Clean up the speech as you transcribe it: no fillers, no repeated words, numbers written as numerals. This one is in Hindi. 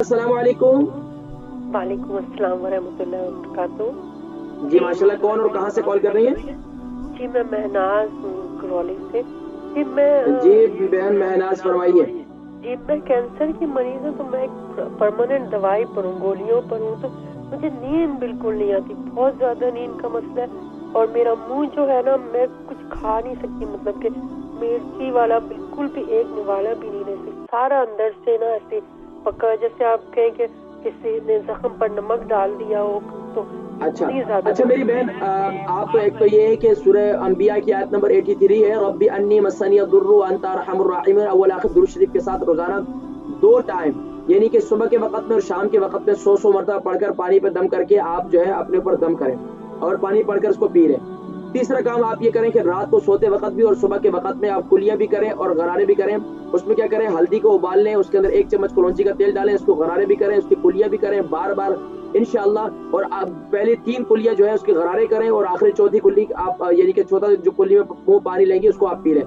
अस्सलाम वालेकुम। वालेकुम अस्सलाम वरहमतुल्लाहि वबरकातुहू। जी माशाल्लाह, कौन और कहाँ से कॉल कर रही हैं? जी मैं महनाज हूँ करौली से। जी मैं जी बहन महनाज, फरमाइए। जी मैं कैंसर की मरीज हूँ, तो मैं परमानेंट दवाई पर हूँ, गोलियों पर हूँ। तो मुझे नींद बिल्कुल नहीं आती, बहुत ज्यादा नींद का मसला है। और मेरा मुंह जो है ना, मैं कुछ खा नहीं सकती, मतलब कि मिर्ची वाला बिल्कुल भी एक निवाला भी नहीं ले सकती। सारा अंदर से ना ऐसे पका, जैसे आप कहें कि किसी ने जख्म पर नमक डाल दिया हो। तो अच्छा इतनी ज्यादा अच्छा मेरी बहन, आप तो एक तो ये है कि सूरह अंबिया की आयत नंबर 83 है, रब्बी अन्नी मस्सनी दुर्रु अंता अरहमुर राहिमीन, अव्वल आखिर दुरूद शरीफ के साथ रोजाना 2 टाइम, यानी कि सुबह के वक्त में और शाम के वक्त में 100 मरतबा पढ़कर पानी पर दम करके आप जो है अपने ऊपर दम करें और पानी पढ़कर उसको पी लें। तीसरा काम आप ये करें कि रात को सोते वक्त भी और सुबह के वक्त में आप कुलिया भी करें और गरारे भी करें। उसमें क्या करें, हल्दी को उबाल लें, उसके अंदर 1 चम्मच कलौंजी का तेल डालें, इसको गरारे भी करें, उसकी कुलिया भी करें बार बार इंशाअल्लाह। और आप पहले 3 कुलिया जो है उसके गरारे करें और आखिरी चौथी कुल्ली आप यानी कि चौथा जो कुल्ली में मुंह पानी लेंगे उसको आप पी लें।